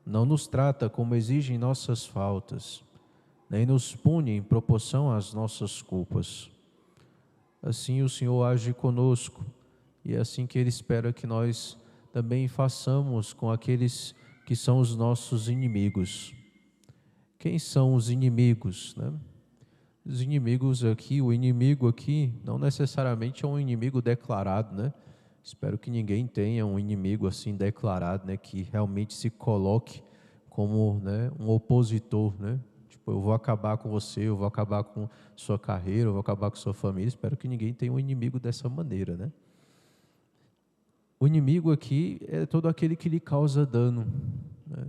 não nos trata como exigem nossas faltas, nem nos pune em proporção às nossas culpas. Assim o Senhor age conosco, e é assim que Ele espera que nós também façamos com aqueles que são os nossos inimigos. Quem são os inimigos, né? Os inimigos aqui, o inimigo aqui não necessariamente é um inimigo declarado, né? Espero que ninguém tenha um inimigo assim declarado, né? Que realmente se coloque como, né, um opositor, né? Tipo, eu vou acabar com você, eu vou acabar com sua carreira, eu vou acabar com sua família. Espero que ninguém tenha um inimigo dessa maneira, né? O inimigo aqui é todo aquele que lhe causa dano, né?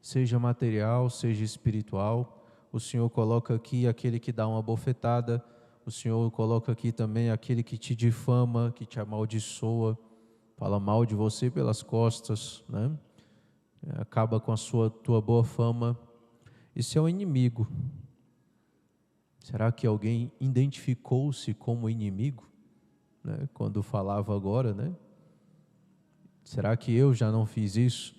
Seja material, seja espiritual. O Senhor coloca aqui aquele que dá uma bofetada. O Senhor coloca aqui também aquele que te difama, que te amaldiçoa, fala mal de você pelas costas, né? Acaba com a tua boa fama. Esse é o inimigo. Será que alguém identificou-se como inimigo, né? Quando falava agora, né? Será que eu já não fiz isso?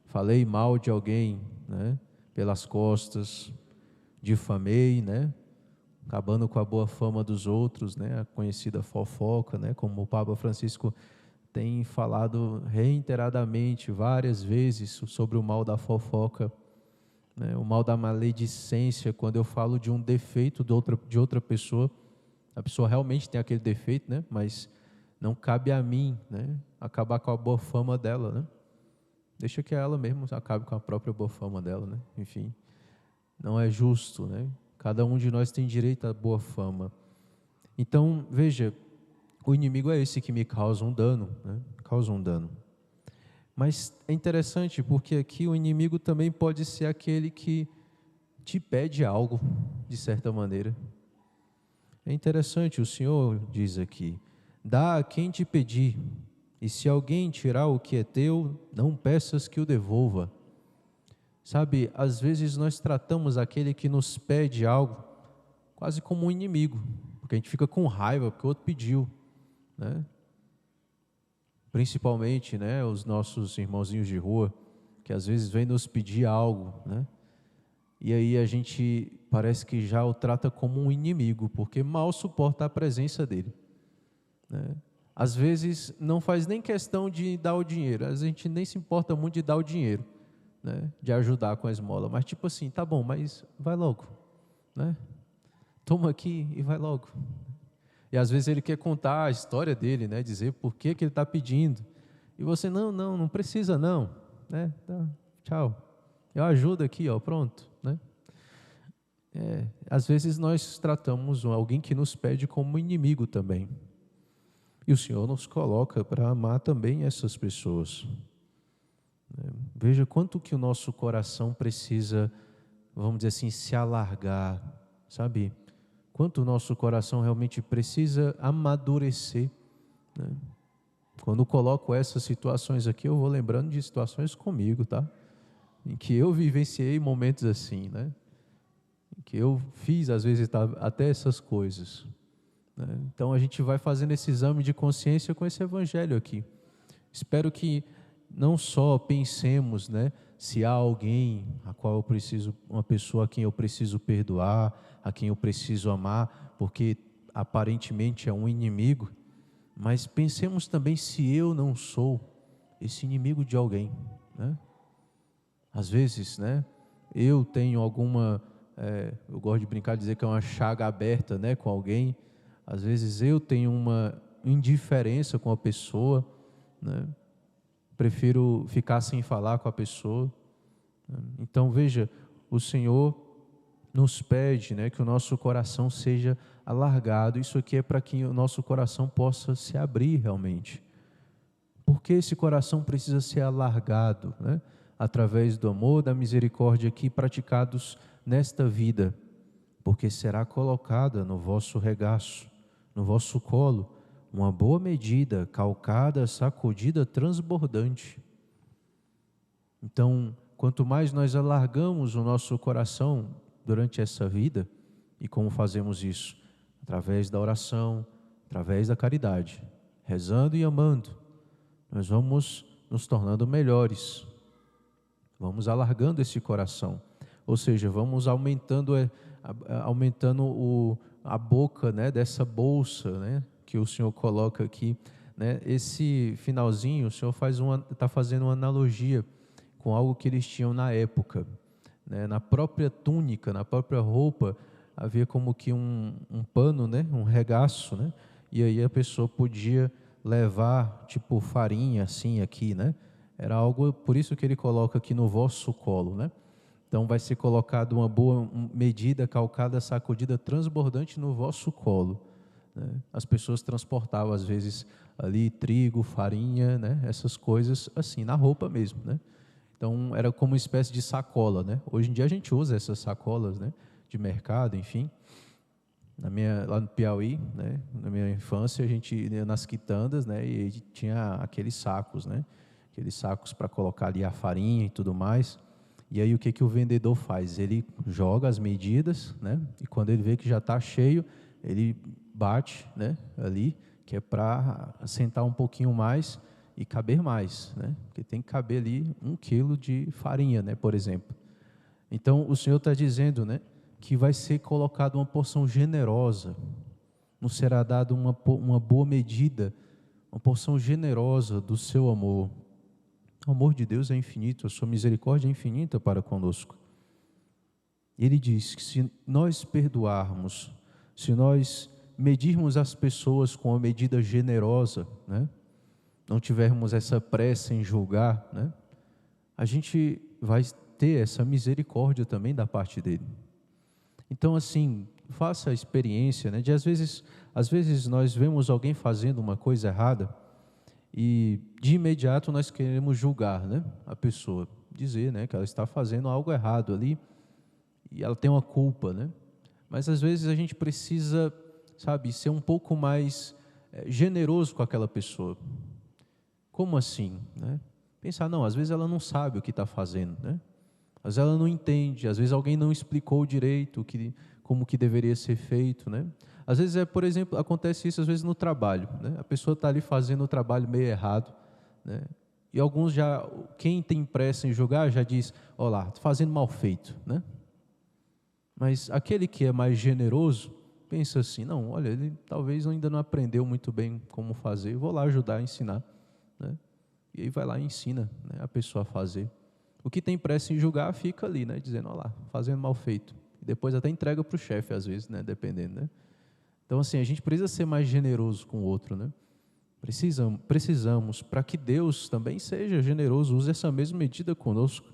Falei mal de alguém, né? Pelas costas, difamei, né? Acabando com a boa fama dos outros, né? A conhecida fofoca, né? Como o Papa Francisco tem falado reiteradamente, várias vezes, sobre o mal da fofoca, né? O mal da maledicência. Quando eu falo de um defeito de outra pessoa, a pessoa realmente tem aquele defeito, né? Mas não cabe a mim, né, acabar com a boa fama dela, né? Deixa que ela mesma acabe com a própria boa fama dela, né? Enfim, não é justo, né? Cada um de nós tem direito à boa fama. Então, veja, o inimigo é esse que me causa um dano, né? Causa um dano. Mas é interessante porque aqui o inimigo também pode ser aquele que te pede algo, de certa maneira. É interessante, o Senhor diz aqui: dá a quem te pedir, e se alguém tirar o que é teu, não peças que o devolva. Sabe, às vezes nós tratamos aquele que nos pede algo quase como um inimigo, porque a gente fica com raiva porque o outro pediu, né? Principalmente, né, os nossos irmãozinhos de rua, que às vezes vêm nos pedir algo, né? E aí a gente parece que já o trata como um inimigo, porque mal suporta a presença dele, né? Às vezes não faz nem questão de dar o dinheiro, a gente nem se importa muito de dar o dinheiro, né, de ajudar com a esmola, mas tipo assim, tá bom, mas vai logo, né? Toma aqui e vai logo. E às vezes ele quer contar a história dele, né, dizer por que ele está pedindo, e você, não precisa não, né? Tá, tchau, eu ajudo aqui, ó, pronto, né? Às vezes nós tratamos alguém que nos pede como inimigo também. E o Senhor nos coloca para amar também essas pessoas. Veja quanto que o nosso coração precisa, vamos dizer assim, se alargar, sabe? Quanto o nosso coração realmente precisa amadurecer, né? Quando eu coloco essas situações aqui, eu vou lembrando de situações comigo, tá? Em que eu vivenciei momentos assim, né? Em que eu fiz, às vezes, até essas coisas, né? Então a gente vai fazendo esse exame de consciência com esse evangelho aqui. Espero que não só pensemos, né, se há alguém a qual eu preciso, uma pessoa a quem eu preciso perdoar, a quem eu preciso amar, porque aparentemente é um inimigo, mas pensemos também se eu não sou esse inimigo de alguém, né? Às vezes, né, eu tenho alguma, eu gosto de brincar, dizer que é uma chaga aberta, né, com alguém. Às vezes eu tenho uma indiferença com a pessoa, né? Prefiro ficar sem falar com a pessoa. Então veja, o Senhor nos pede, né, que o nosso coração seja alargado. Isso aqui é para que o nosso coração possa se abrir realmente. Porque esse coração precisa ser alargado, né? Através do amor, da misericórdia aqui praticados nesta vida, porque será colocada no vosso regaço, no vosso colo, uma boa medida, calcada, sacudida, transbordante. Então, quanto mais nós alargamos o nosso coração durante essa vida, e como fazemos isso? Através da oração, através da caridade, rezando e amando, nós vamos nos tornando melhores. Vamos alargando esse coração. Ou seja, vamos aumentando a boca, né, dessa bolsa, né, que o Senhor coloca aqui, né? Esse finalzinho, o Senhor está fazendo uma analogia com algo que eles tinham na época, né? Na própria túnica, na própria roupa, havia como que um pano, né, um regaço, né? E aí a pessoa podia levar tipo farinha assim aqui, né? Era algo, por isso que ele coloca aqui no vosso colo, né? Então vai ser colocado uma boa medida, calcada, sacudida, transbordante no vosso colo, né? As pessoas transportavam às vezes ali trigo, farinha, né? Essas coisas assim, na roupa mesmo, né? Então era como uma espécie de sacola, né? Hoje em dia a gente usa essas sacolas, né, de mercado, enfim. Lá no Piauí, né, na minha infância, a gente ia nas quitandas, né, e tinha aqueles sacos, né? Aqueles sacos para colocar ali a farinha e tudo mais. E aí o que o vendedor faz? Ele joga as medidas, né? E quando ele vê que já está cheio, ele bate, né, ali, que é para assentar um pouquinho mais e caber mais, né? Porque tem que caber ali 1 quilo de farinha, né, por exemplo. Então o Senhor está dizendo, né, que vai ser colocada uma porção generosa, não será dada uma boa medida, uma porção generosa do seu amor. O amor de Deus é infinito, a sua misericórdia é infinita para conosco. Ele diz que se nós perdoarmos, se nós medirmos as pessoas com uma medida generosa, né, não tivermos essa pressa em julgar, né, a gente vai ter essa misericórdia também da parte dele. Então, assim, faça a experiência, né, de às vezes nós vemos alguém fazendo uma coisa errada e de imediato nós queremos julgar, né, a pessoa, dizer, né, que ela está fazendo algo errado ali e ela tem uma culpa, né? Mas às vezes a gente precisa, sabe, ser um pouco mais generoso com aquela pessoa. Como assim, né? Pensar, não, às vezes ela não sabe o que está fazendo, né? Às vezes ela não entende, às vezes alguém não explicou direito como que deveria ser feito, né? Às vezes, por exemplo, acontece isso às vezes no trabalho, né? A pessoa está ali fazendo o trabalho meio errado, né? E alguns quem tem pressa em julgar já diz, ó lá, está fazendo mal feito, né? Mas aquele que é mais generoso, pensa assim, não, olha, ele talvez ainda não aprendeu muito bem como fazer, eu vou lá ajudar a ensinar, né? E aí vai lá e ensina, né, a pessoa a fazer. O que tem pressa em julgar fica ali, né, dizendo, olha lá, fazendo mal feito. E depois até entrega para o chefe, às vezes, né, dependendo, né? Então, assim, a gente precisa ser mais generoso com o outro, né? Precisamos para que Deus também seja generoso, use essa mesma medida conosco.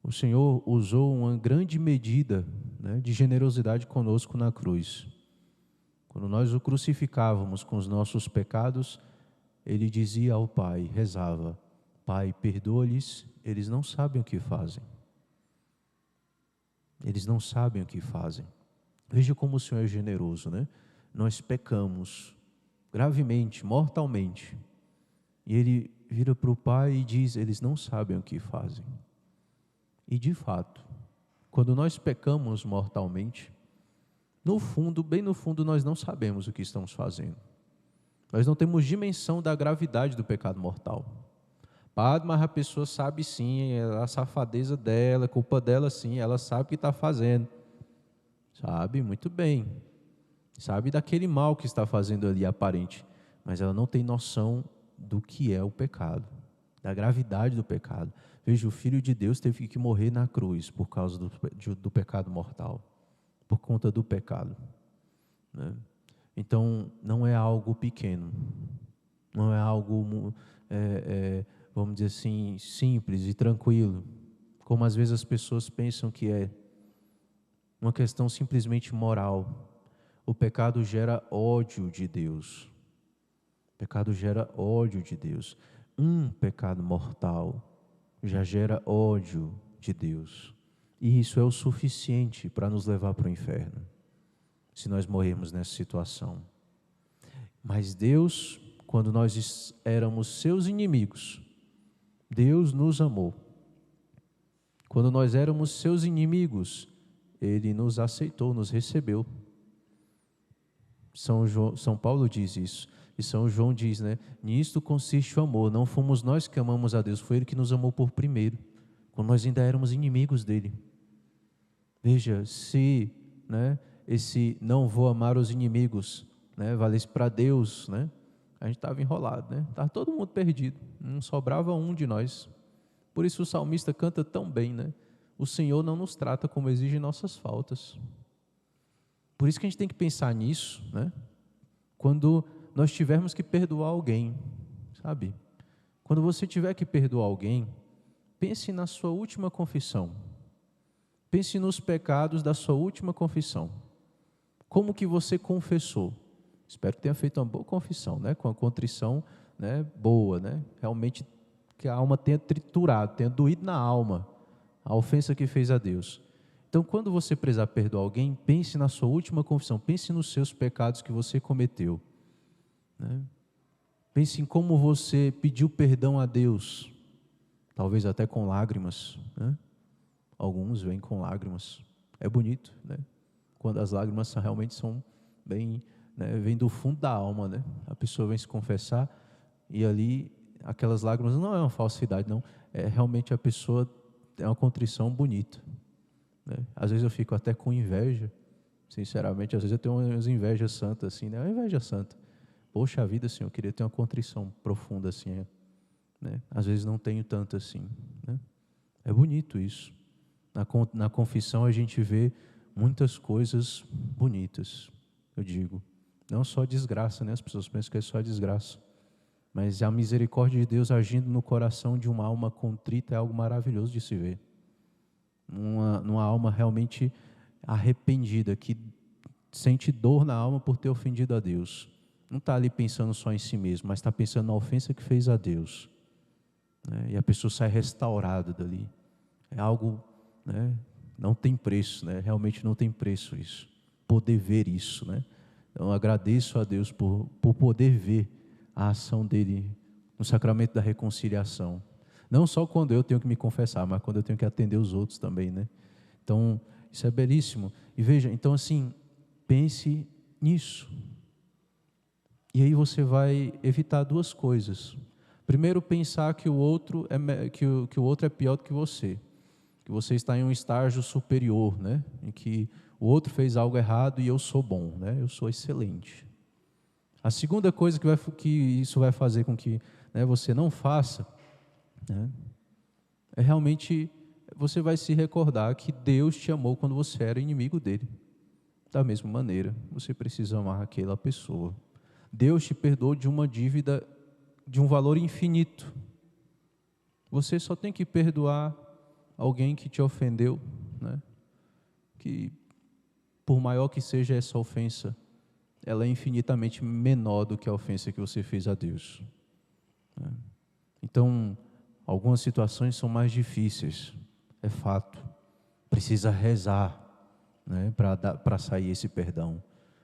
O Senhor usou uma grande medida, né, de generosidade conosco na cruz. Quando nós o crucificávamos com os nossos pecados, Ele dizia ao Pai, rezava, Pai, perdoa-lhes, eles não sabem o que fazem. Eles não sabem o que fazem. Veja como o Senhor é generoso, né? Nós pecamos gravemente, mortalmente. E Ele vira para o Pai e diz, eles não sabem o que fazem. E de fato, quando nós pecamos mortalmente, no fundo, bem no fundo, nós não sabemos o que estamos fazendo. Nós não temos dimensão da gravidade do pecado mortal. Padre, mas a pessoa sabe sim, é a safadeza dela, é culpa dela sim, ela sabe o que está fazendo. Sabe muito bem. Sabe daquele mal que está fazendo ali aparente. Mas ela não tem noção do que é o pecado, da gravidade do pecado. Veja, o Filho de Deus teve que morrer na cruz por causa do pecado mortal, por conta do pecado, né? Então, não é algo pequeno, não é algo, vamos dizer assim, simples e tranquilo, como às vezes as pessoas pensam que é uma questão simplesmente moral. O pecado gera ódio de Deus. O pecado gera ódio de Deus. Um pecado mortal já gera ódio de Deus. E isso é o suficiente para nos levar para o inferno, se nós morrermos nessa situação. Mas Deus, quando nós éramos seus inimigos, Deus nos amou. Quando nós éramos seus inimigos, Ele nos aceitou, nos recebeu. São Paulo diz isso. E São João diz, né? Nisto consiste o amor. Não fomos nós que amamos a Deus, foi Ele que nos amou por primeiro. quando nós ainda éramos inimigos dele. Veja, se, né, esse não vou amar os inimigos, né, valesse para Deus, né, a gente estava enrolado, né? Estava todo mundo perdido, não sobrava um de nós. Por isso o salmista canta tão bem, né? O Senhor não nos trata como exige nossas faltas. Por isso que a gente tem que pensar nisso, né? Quando nós tivermos que perdoar alguém, sabe? Quando você tiver que perdoar alguém, pense na sua última confissão. Pense nos pecados da sua última confissão. Como que você confessou? Espero que tenha feito uma boa confissão, né? Com a contrição, né, boa, né? Realmente que a alma tenha triturado, tenha doído na alma a ofensa que fez a Deus. Então, quando você precisar perdoar alguém, pense na sua última confissão, pense nos seus pecados que você cometeu, né? Pense em como você pediu perdão a Deus, talvez até com lágrimas, né? Alguns vêm com lágrimas, é bonito, né? Quando as lágrimas realmente são bem, né, vem do fundo da alma, né? A pessoa vem se confessar e ali aquelas lágrimas não é uma falsidade, não, é realmente a pessoa tem uma contrição bonita, né? Às vezes eu fico até com inveja, sinceramente, às vezes eu tenho umas invejas santas assim, né? Uma inveja santa. Poxa vida, Senhor, eu queria ter uma contrição profunda assim, né? Às vezes não tenho tanto assim, né? É bonito isso. Na confissão a gente vê muitas coisas bonitas, eu digo. Não só desgraça, né? As pessoas pensam que é só desgraça. Mas a misericórdia de Deus agindo no coração de uma alma contrita é algo maravilhoso de se ver. Numa alma realmente arrependida, que sente dor na alma por ter ofendido a Deus. Não está ali pensando só em si mesmo, mas está pensando na ofensa que fez a Deus, né? E a pessoa sai restaurada dali. É algo, né, não tem preço, né? Realmente não tem preço isso. Poder ver isso, né? Então eu agradeço a Deus por poder ver a ação dele no sacramento da reconciliação. Não só quando eu tenho que me confessar, mas quando eu tenho que atender os outros também, né? Então, isso é belíssimo. E veja, então assim, pense nisso. E aí você vai evitar duas coisas. Primeiro, pensar que o outro que o outro é pior do que você está em um estágio superior, né? Em que o outro fez algo errado e eu sou bom, né? Eu sou excelente. A segunda coisa que isso vai fazer com que, né, você não faça, né, é realmente você vai se recordar que Deus te amou quando você era inimigo dele. Da mesma maneira, você precisa amar aquela pessoa. Deus te perdoou de uma dívida de um valor infinito. Você só tem que perdoar alguém que te ofendeu, né? Que por maior que seja essa ofensa, ela é infinitamente menor do que a ofensa que você fez a Deus, né? Então, algumas situações são mais difíceis, é fato. Precisa rezar, né, para sair esse perdão.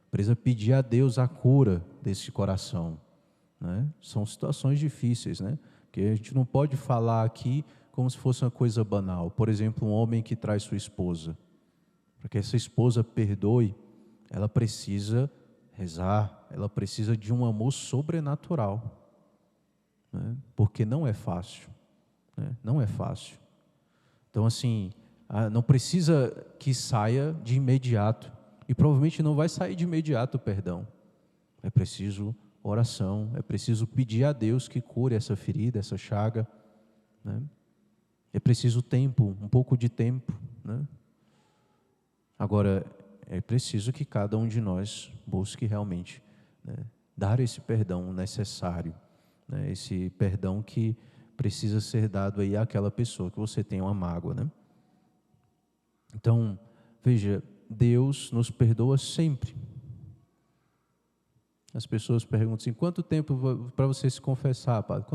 Precisa pedir a Deus a cura desse coração, né? São situações difíceis, né? Porque a gente não pode falar aqui como se fosse uma coisa banal. Por exemplo, um homem que traz sua esposa. Para que essa esposa perdoe, ela precisa rezar, ela precisa de um amor sobrenatural, né? Porque não é fácil, né? Não é fácil. Então, assim, não precisa que saia de imediato, e provavelmente não vai sair de imediato o perdão. É preciso oração, é preciso pedir a Deus que cure essa ferida, essa chaga, né? É preciso tempo, um pouco de tempo, né? Agora, é preciso que cada um de nós busque realmente, né, dar esse perdão necessário, né, esse perdão que precisa ser dado aí àquela pessoa que você tem uma mágoa, né? Então, veja, Deus nos perdoa sempre. As pessoas perguntam assim, quanto tempo para você se confessar, padre?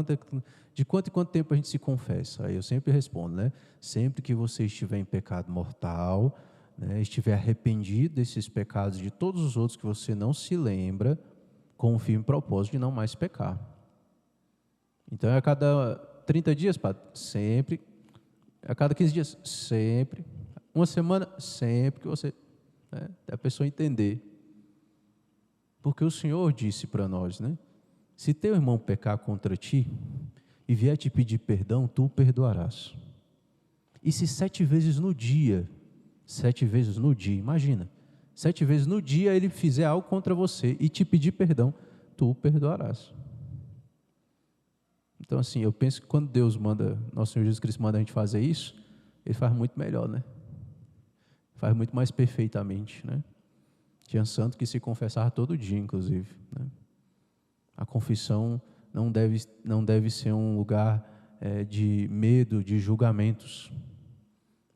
De quanto em quanto tempo a gente se confessa? Aí eu sempre respondo, né? Sempre que você estiver em pecado mortal, né, estiver arrependido desses pecados, de todos os outros que você não se lembra, com o firme propósito de não mais pecar. Então é a cada 30 dias, padre? Sempre. A cada 15 dias? Sempre. Uma semana? Sempre que você, né, a pessoa entender. Porque o Senhor disse para nós, né? Se teu irmão pecar contra ti e vier te pedir perdão, tu o perdoarás. E se 7 vezes no dia, imagina, 7 vezes no dia ele fizer algo contra você e te pedir perdão, tu o perdoarás. Então assim, eu penso que quando Deus manda, nosso Senhor Jesus Cristo manda a gente fazer isso, Ele faz muito melhor, né? Faz muito mais perfeitamente, né? Tinha santo que se confessava todo dia, inclusive, né? A confissão não deve ser um lugar de medo, de julgamentos.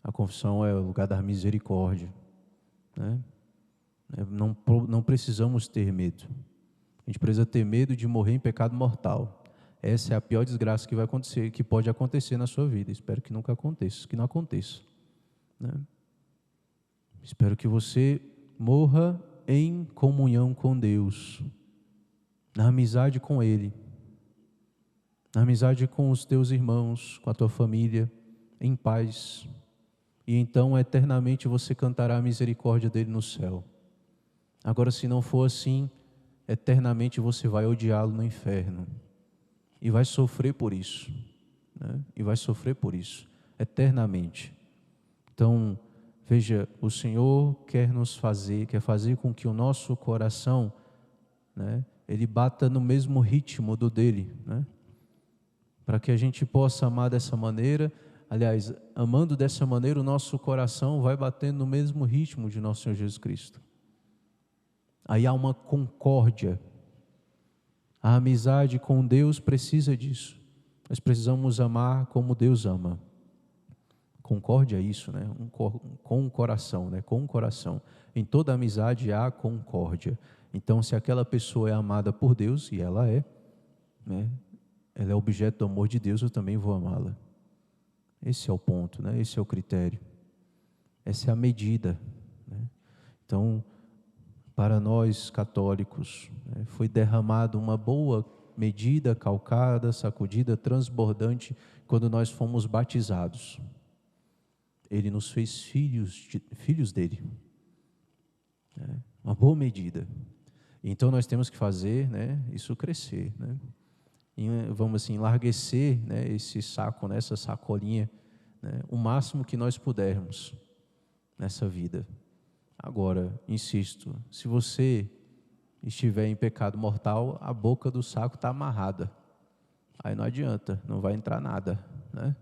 A confissão é o lugar da misericórdia, né? Não precisamos ter medo. A gente precisa ter medo de morrer em pecado mortal. Essa é a pior desgraça que vai acontecer, que pode acontecer na sua vida. Espero que nunca aconteça, que não aconteça, né? Espero que você morra em comunhão com Deus, na amizade com Ele, na amizade com os teus irmãos, com a tua família, em paz. E então eternamente você cantará a misericórdia dele no céu. Agora, se não for assim, eternamente você vai odiá-lo no inferno. E vai sofrer por isso, né? E vai sofrer por isso, eternamente. Então, veja, o Senhor quer fazer com que o nosso coração, né, ele bata no mesmo ritmo do dele, né? Para que a gente possa amar dessa maneira. Aliás, amando dessa maneira, o nosso coração vai batendo no mesmo ritmo de nosso Senhor Jesus Cristo. Aí há uma concórdia. A amizade com Deus precisa disso. Nós precisamos amar como Deus ama. Concórdia é isso, né? Com o coração, né? Com o coração. Em toda amizade há concórdia. Então, se aquela pessoa é amada por Deus, e ela é, né? Ela é objeto do amor de Deus, eu também vou amá-la. Esse é o ponto, né? Esse é o critério. Essa é a medida, né? Então, para nós católicos, né, foi derramado uma boa medida, calcada, sacudida, transbordante, quando nós fomos batizados. Ele nos fez filhos dele, né? Uma boa medida. Então nós temos que fazer, né, isso crescer, né? E, vamos assim, enlarguecer, né, esse saco, né, essa sacolinha, né, o máximo que nós pudermos nessa vida. Agora, insisto, se você estiver em pecado mortal, a boca do saco está amarrada. Aí não adianta, não vai entrar nada, né?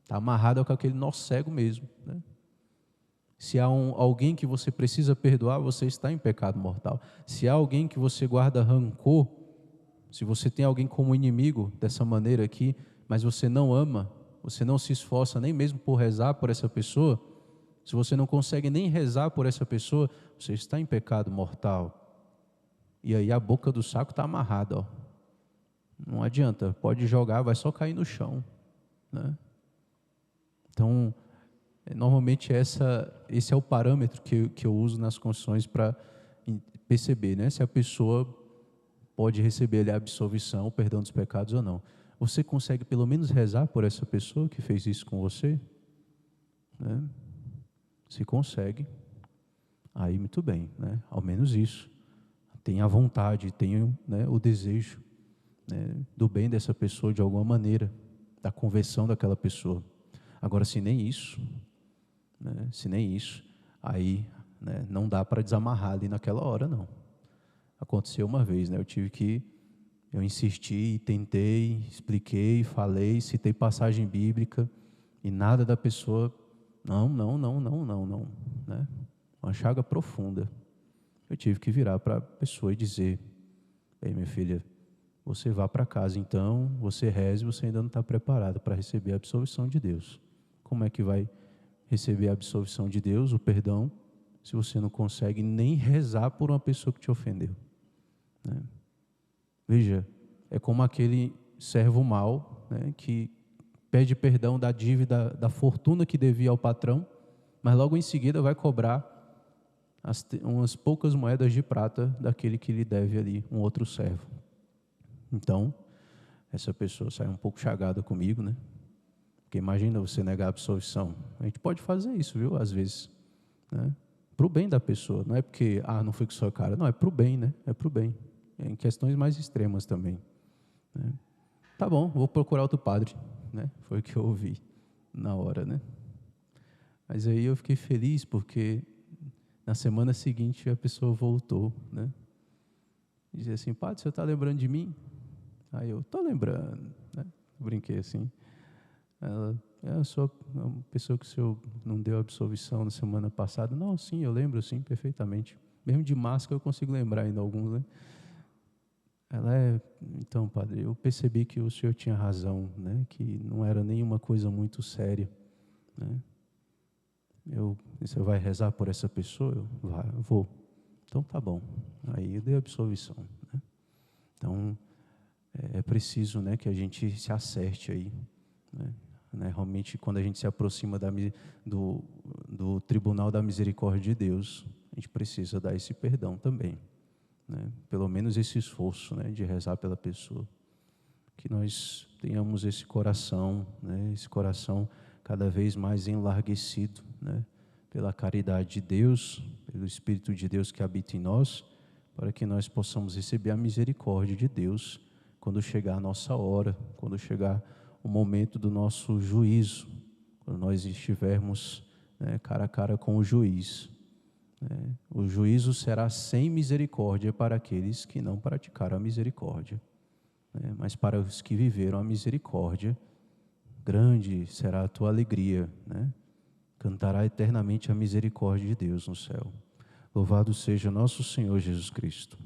Está amarrada com aquele nó cego mesmo, né? Se há alguém que você precisa perdoar, você está em pecado mortal. Se há alguém que você guarda rancor, se você tem alguém como inimigo dessa maneira aqui, mas você não ama, você não se esforça nem mesmo por rezar por essa pessoa, se você não consegue nem rezar por essa pessoa, você está em pecado mortal. E aí a boca do saco está amarrada, ó. Não adianta, pode jogar, vai só cair no chão, né? Então, normalmente esse é o parâmetro que eu uso nas confissões para perceber, né, se a pessoa pode receber a absolvição, o perdão dos pecados ou não. Você consegue pelo menos rezar por essa pessoa que fez isso com você, né? Se consegue, aí muito bem, né? Ao menos isso. Tenha a vontade, tenha, né, o desejo, né, do bem dessa pessoa de alguma maneira, da conversão daquela pessoa. Agora, se nem isso, né, aí, né, não dá para desamarrar ali naquela hora, não. Aconteceu uma vez, né? Eu insisti, tentei, expliquei, falei, citei passagem bíblica e nada da pessoa. Não, né? Uma chaga profunda. Eu tive que virar para a pessoa e dizer: ei, minha filha, você vá para casa então, você reze, você ainda não está preparado para receber a absolvição de Deus. Como é que vai receber a absolvição de Deus, o perdão, se você não consegue nem rezar por uma pessoa que te ofendeu, né? Veja, é como aquele servo mau, né, que pede perdão da dívida, da fortuna que devia ao patrão, mas logo em seguida vai cobrar umas poucas moedas de prata daquele que lhe deve ali, um outro servo. Então, essa pessoa sai um pouco chagada comigo, né? Porque imagina você negar a absolvição. A gente pode fazer isso, viu? Às vezes, né? Para o bem da pessoa. Não é porque, não foi com sua cara. Não, é para o bem, né? É para o bem. Em questões mais extremas também, né? Tá bom, vou procurar outro padre, né? Foi o que eu ouvi na hora, né? Mas aí eu fiquei feliz porque na semana seguinte a pessoa voltou, né? Dizia assim, padre, você está lembrando de mim? Aí eu, estou lembrando, né? Brinquei assim. Ela, eu sou uma pessoa que o senhor não deu absolvição na semana passada. Não, sim, eu lembro, sim, perfeitamente. Mesmo de máscara eu consigo lembrar ainda alguns, né? Ela então, padre, eu percebi que o senhor tinha razão, né? Que não era nenhuma coisa muito séria, né? Você vai rezar por essa pessoa? Eu vou. Então tá bom. Aí eu dei a absolvição, né? Então é preciso, né, que a gente se acerte aí, né? Realmente, quando a gente se aproxima do tribunal da misericórdia de Deus, a gente precisa dar esse perdão também, né? Pelo menos esse esforço, né, de rezar pela pessoa. Que nós tenhamos esse coração, né, esse coração cada vez mais enlarguecido, né, pela caridade de Deus, pelo Espírito de Deus que habita em nós, para que nós possamos receber a misericórdia de Deus quando chegar a nossa hora, quando chegar o momento do nosso juízo, quando nós estivermos, né, cara a cara com o juiz. Né? O juízo será sem misericórdia para aqueles que não praticaram a misericórdia, né? Mas para os que viveram a misericórdia, grande será a tua alegria, né? Cantará eternamente a misericórdia de Deus no céu. Louvado seja nosso Senhor Jesus Cristo.